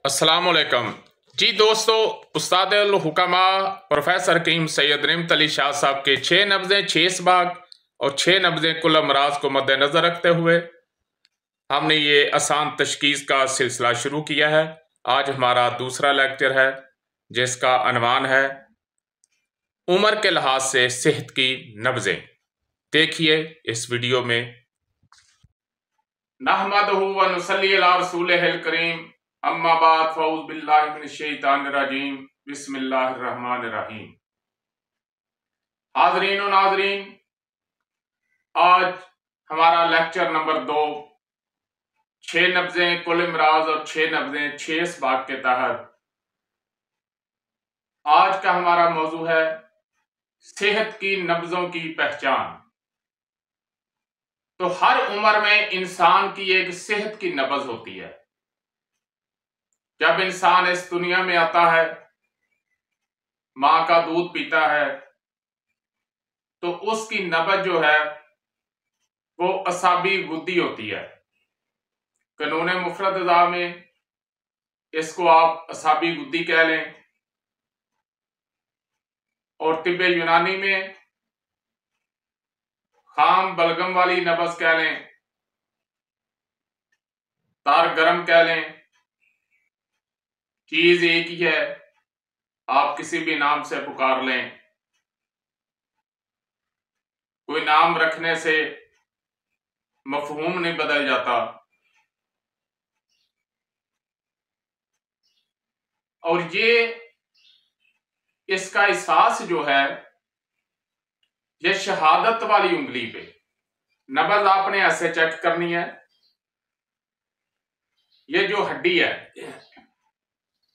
अस्सलामुअलैकुम जी दोस्तों, उस्ताद-उल हुक्मा प्रोफेसर हकीम सैयद निअमत अली शाह साहब के 6 नब्ज़ें 6 इसबाग और 6 नब्ज़ें कुल अमराज को मद्देनजर रखते हुए हमने ये आसान तशखीस का सिलसिला शुरू किया है। आज हमारा दूसरा लेक्चर है जिसका अनवान है उम्र के लिहाज से सेहत की नब्ज़ें। देखिए इस वीडियो में। नहमदहु व नुसल्ली अला रसूलिहिल करीम, अम्मा बाद फ़ऊज़ बिल्लाहि मिनश शैतानिर रजीम, बिस्मिल्लाहिर रहमानिर रहीम। हाज़रीन व नाज़रीन, आज हमारा लेक्चर नंबर 2 6 नब्ज़ें कुल इमराज और 6 नब्ज़ें 6 इसबाग के तहत आज का हमारा मौजू है सेहत की नब्ज़ों की पहचान। तो हर उम्र में इंसान की एक सेहत की नब्ज़ होती है। जब इंसान इस दुनिया में आता है, मां का दूध पीता है, तो उसकी नब्ज़ जो है वो असाबी गुद्दी होती है। कानून मुफरद अज़ा में इसको आप असाबी गुद्दी कह लें और तिब्बे यूनानी में खाम बलगम वाली नब्ज़ कह लें, तार गरम कह लें, चीज एक ही है, आप किसी भी नाम से पुकार लें। कोई नाम रखने से मफहूम नहीं बदल जाता। और ये इसका एहसास जो है ये शहादत वाली उंगली पे नब्ज़ आपने ऐसे चेक करनी है। ये जो हड्डी है,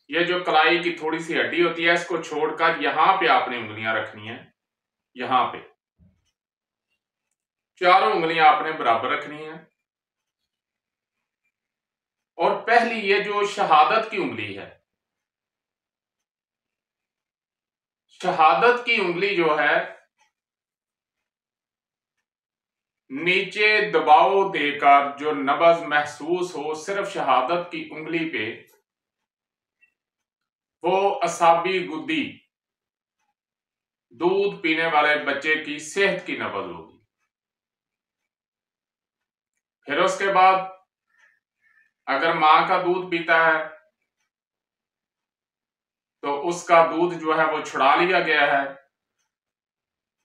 ये जो कलाई की थोड़ी सी हड्डी होती है, इसको छोड़कर यहां पे आपने उंगलियां रखनी है। यहां पे चारों उंगलियां आपने बराबर रखनी है। और पहली ये जो शहादत की उंगली है, शहादत की उंगली जो है नीचे दबाव देकर जो नब्ज़ महसूस हो सिर्फ शहादत की उंगली पे, वो असाबी गुद्दी दूध पीने वाले बच्चे की सेहत की नब्ज़ होगी। फिर उसके बाद अगर मां का दूध पीता है तो उसका दूध जो है वो छुड़ा लिया गया है,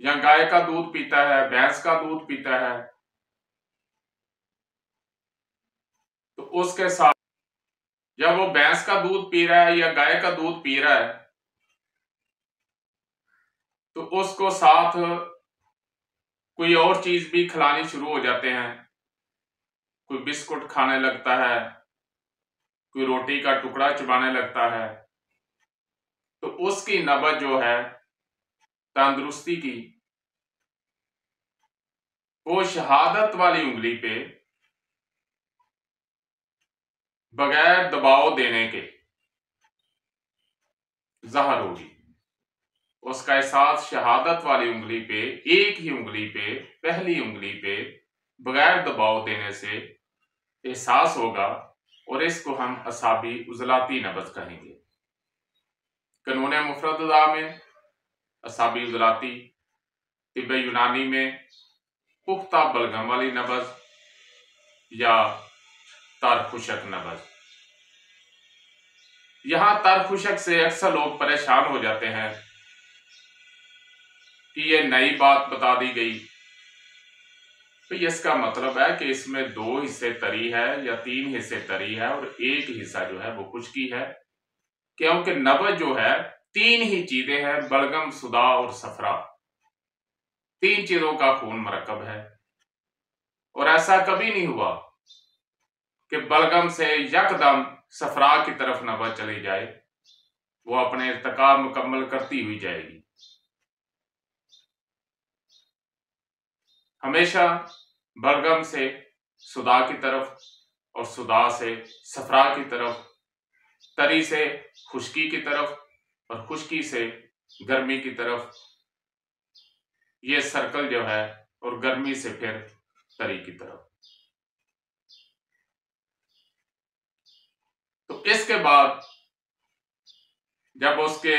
या गाय का दूध पीता है, भैंस का दूध पीता है, तो उसके साथ जब वो भैंस का दूध पी रहा है या गाय का दूध पी रहा है तो उसको साथ कोई और चीज भी खिलानी शुरू हो जाते हैं। कोई बिस्कुट खाने लगता है, कोई रोटी का टुकड़ा चबाने लगता है, तो उसकी नब्ज़ जो है तंदुरुस्ती की, वो शहादत वाली उंगली पे बगैर दबाव देने के ज़ाहिर होगी। उसका एहसास शहादत वाली उंगली पे, एक ही उंगली पे, पहली उंगली पे बगैर दबाव देने से एहसास होगा, और इसको हम असाबी उजलाती नब्ज़ कहेंगे। कानून मुफरद अज़ा में असाबी उजलाती, तिब्बे यूनानी में पुख्ता बलगम वाली नब्ज़ या तारखुशक नब्ज़। यहां तारखुशक से अक्सर लोग परेशान हो जाते हैं कि ये नई बात बता दी गई। तो इसका मतलब है कि इसमें 2 हिस्से तरी है या 3 हिस्से तरी है और एक हिस्सा जो है वो खुश्की है, क्योंकि नब्ज़ जो है 3 ही चीजें हैं, बलगम, सुदा और सफरा। 3 चीजों का खून मरकब है। और ऐसा कभी नहीं हुआ कि बलगम से यकदम सफरा की तरफ नब्ज़ चली जाए, वो अपने इर्तिकाब मुकम्मल करती हुई जाएगी। हमेशा बलगम से सुदा की तरफ और सुदा से सफरा की तरफ, तरी से खुश्की की तरफ और खुश्की से गर्मी की तरफ, ये सर्कल जो है, और गर्मी से फिर तरी की तरफ। तो तो इसके बाद जब उसके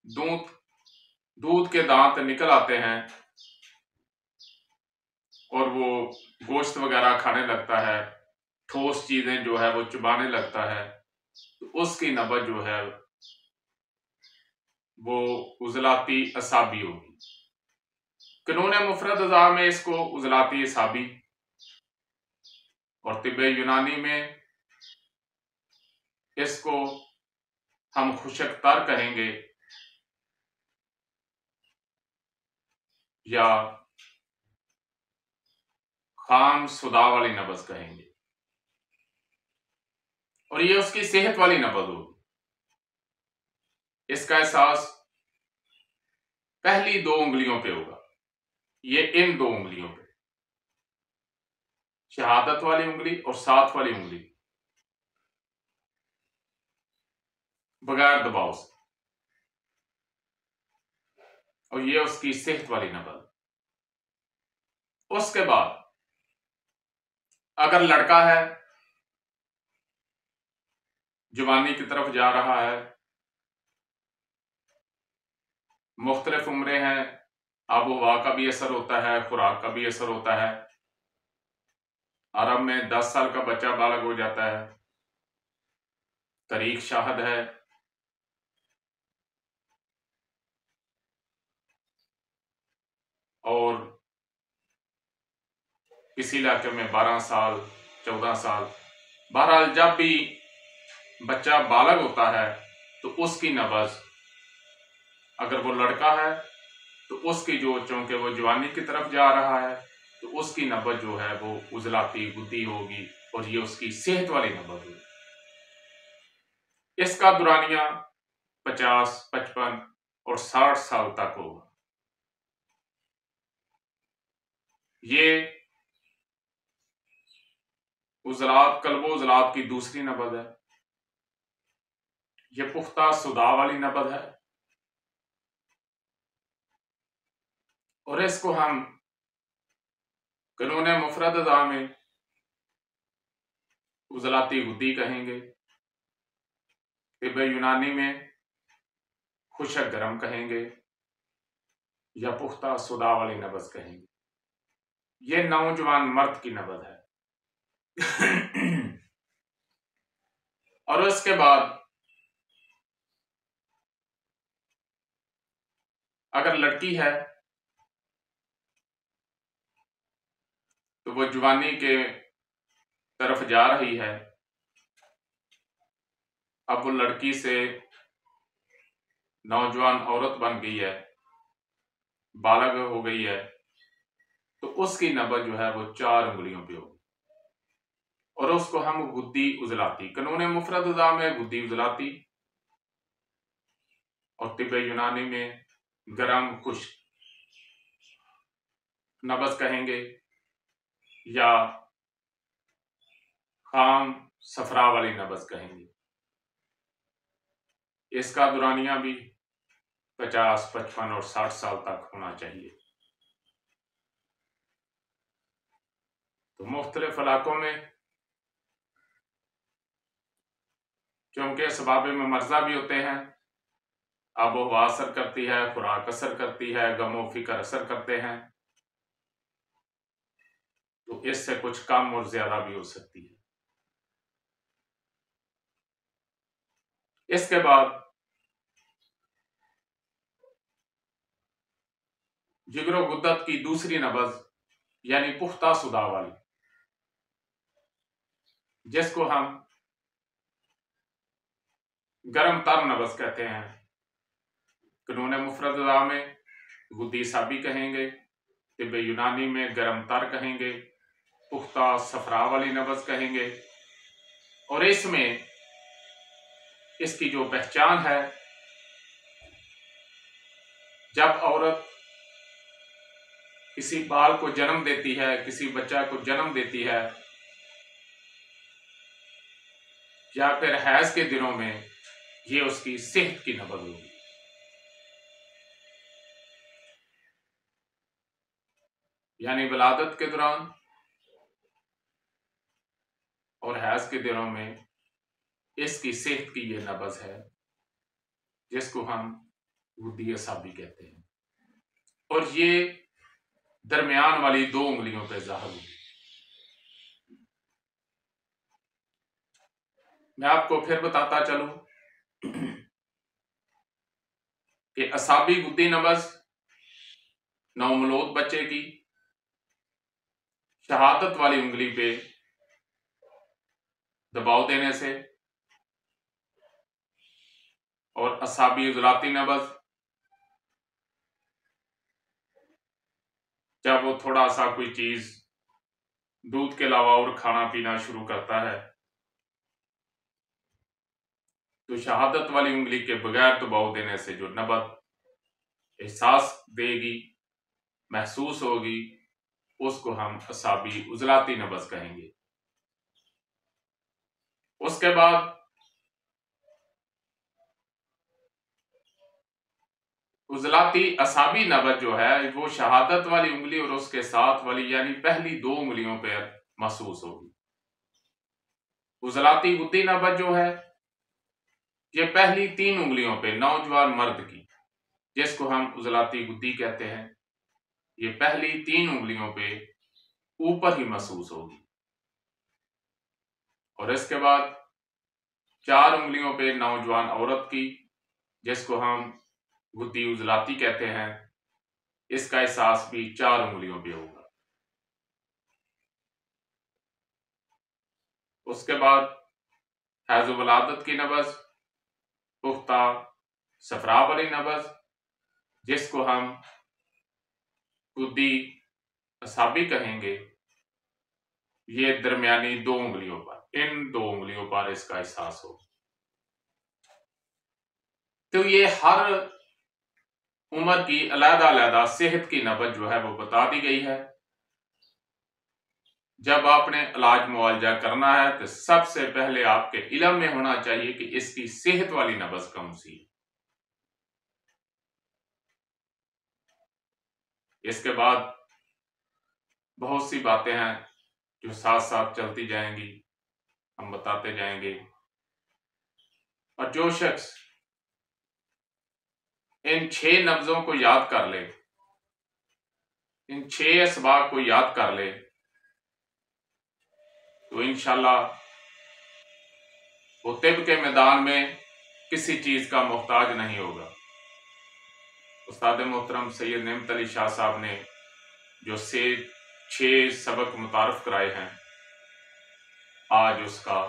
दूध दूध के दांत निकल आते हैं और वो गोश्त वगैरह खाने लगता है, ठोस चीजें जो है वो चबाने लगता है, तो उसकी नब्ज जो है वो उजलाती असाबी होगी। कानून मुफरद अज़ा में इसको उजलाती असाबी और तिब्बे यूनानी में इसको हम खुशक तर कहेंगे या खाम सुदा वाली नब्ज कहेंगे, और ये उसकी सेहत वाली नब्ज होगी। इसका एहसास पहली 2 उंगलियों पे होगा, ये इन 2 उंगलियों पे, शहादत वाली उंगली और साथ वाली उंगली, बगैर दबाव से, और ये उसकी सेहत वाली नब्ज। उसके बाद अगर लड़का है, जवानी की तरफ जा रहा है, मुख्तलिफ उम्रें हैं, आबो हवा का भी असर होता है, खुराक का भी असर होता है। अरब में 10 साल का बच्चा बालग हो जाता है, तारीख शाहद है। और किसी इलाके में 12 साल, 14 साल, बहरहाल जब भी बच्चा बालग होता है तो उसकी नब्ज, अगर वो लड़का है तो उसकी जो, चूंकि वो जवानी की तरफ जा रहा है, तो उसकी नब्ज जो है वो उजलाती गुद्दी होगी और ये उसकी सेहत वाली नब्ज होगी। इसका दुरानिया 50, 55 और 60 साल तक होगा। ये उजलात, कल्बो उजलात की दूसरी नब्ज है। ये पुख्ता सुदा वाली नब्ज है और इसको हम कानून मुफरद अज़ा में उजलाती गुद्दी कहेंगे, तिब्बे यूनानी में खुशक गरम कहेंगे या पुख्ता सुदा वाली नब्ज कहेंगे। ये नौजवान मर्द की नब्ज है। और उसके बाद अगर लड़की है तो वो जवानी के तरफ जा रही है, अब वो लड़की से नौजवान औरत बन गई है, बालग हो गई है, तो उसकी नब्ज जो है वो 4 उंगलियों पे होगी और उसको हम गुद्दी उजलाती, कानून मुफरद अज़ा में गुद्दी उजलाती और तिब्बे यूनानी में गरम खुश्क नब्ज कहेंगे या खाम सफरा वाली नब्ज कहेंगे। इसका दुरानिया भी 50, 55 और 60 साल तक होना चाहिए। तो मुख्तलिफ इलाकों में क्योंकि असबाब में मर्जा भी होते हैं, आबो हवा असर करती है, खुराक असर करती है, गमो फिक्र असर करते हैं, तो इससे कुछ कम और ज्यादा भी हो सकती है। इसके बाद जिगरो गुद्दत की दूसरी नब्ज यानी पुख्ता सुदा वाली, जिसको हम गरम तर नब्ज कहते हैं, कानून मुफरद अज़ा में गुद्दी साबी कहेंगे, तिब्बे यूनानी में गरम तर कहेंगे, पुख्ता सफरा वाली नब्ज कहेंगे। और इसमें इसकी जो पहचान है, जब औरत किसी बाल को जन्म देती है, किसी बच्चा को जन्म देती है, या फिर हैज के दिनों में, ये उसकी सेहत की नब्ज होगी। यानी विलादत के दौरान और हैज के दिनों में इसकी सेहत की ये नब्ज है जिसको हम गुद्दी असाबी कहते हैं, और ये दरमियान वाली 2 उंगलियों पे ज़ाहिर होगी। मैं आपको फिर बताता चलूं कि असाबी गुद्दी नब्ज नवमौलूद बच्चे की शहादत वाली उंगली पे दबाव देने से, और असाबी उजलाती नब्ज जब वो थोड़ा सा कोई चीज दूध के अलावा और खाना पीना शुरू करता है तो शहादत वाली उंगली के बगैर दबाव देने से जो नब्ज एहसास देगी, महसूस होगी, उसको हम असाबी उजलाती नब्ज कहेंगे। उसके बाद उजलाती असाबी नब्ज जो है वो शहादत वाली उंगली और उसके साथ वाली यानी पहली 2 उंगलियों पर महसूस होगी। उजलाती गुद्दी नब्ज जो है ये पहली 3 उंगलियों पे नौजवान मर्द की, जिसको हम उजलाती गुद्दी कहते हैं, ये पहली 3 उंगलियों पे ऊपर ही महसूस होगी, और इसके बाद 4 उंगलियों पे नौजवान औरत की, जिसको हम गुद्दी उजलाती कहते हैं, इसका एहसास भी 4 उंगलियों पे होगा। उसके बाद हैज़ वलादत की नब्ज, पुख्ता सफरा वाली नब्ज, जिसको हम गुद्दी असाबी कहेंगे, ये दरमियानी 2 उंगलियों पर, इन 2 उंगलियों पर इसका एहसास हो। तो ये हर उम्र की अलग-अलग सेहत की नब्ज जो है वो बता दी गई है। जब आपने इलाज मुआवजा करना है तो सबसे पहले आपके इल्म में होना चाहिए कि इसकी सेहत वाली नब्ज कौन सी है। इसके बाद बहुत सी बातें हैं जो साथ साथ चलती जाएंगी, हम बताते जाएंगे, और जो शख्स इन 6 नब्जों को याद कर ले, इन 6 असबाब को याद कर ले, तो इंशाल्लाह वो तिब के मैदान में किसी चीज का मोहताज नहीं होगा। उस्ताद मोहतरम सैयद नेमत अली शाह साहब ने जो 6 सबक मुतारफ कराए हैं, आज उसका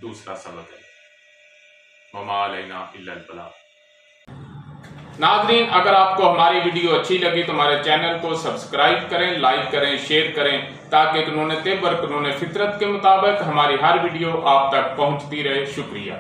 दूसरा सबक है, वमा अलैना इल्लल बलाग। नाज़रीन, अगर आपको हमारी वीडियो अच्छी लगी तो हमारे चैनल को सब्सक्राइब करें, लाइक करें, शेयर करें, ताकि कानून तिब और कानून फितरत के मुताबिक हमारी हर वीडियो आप तक पहुंचती रहे। शुक्रिया।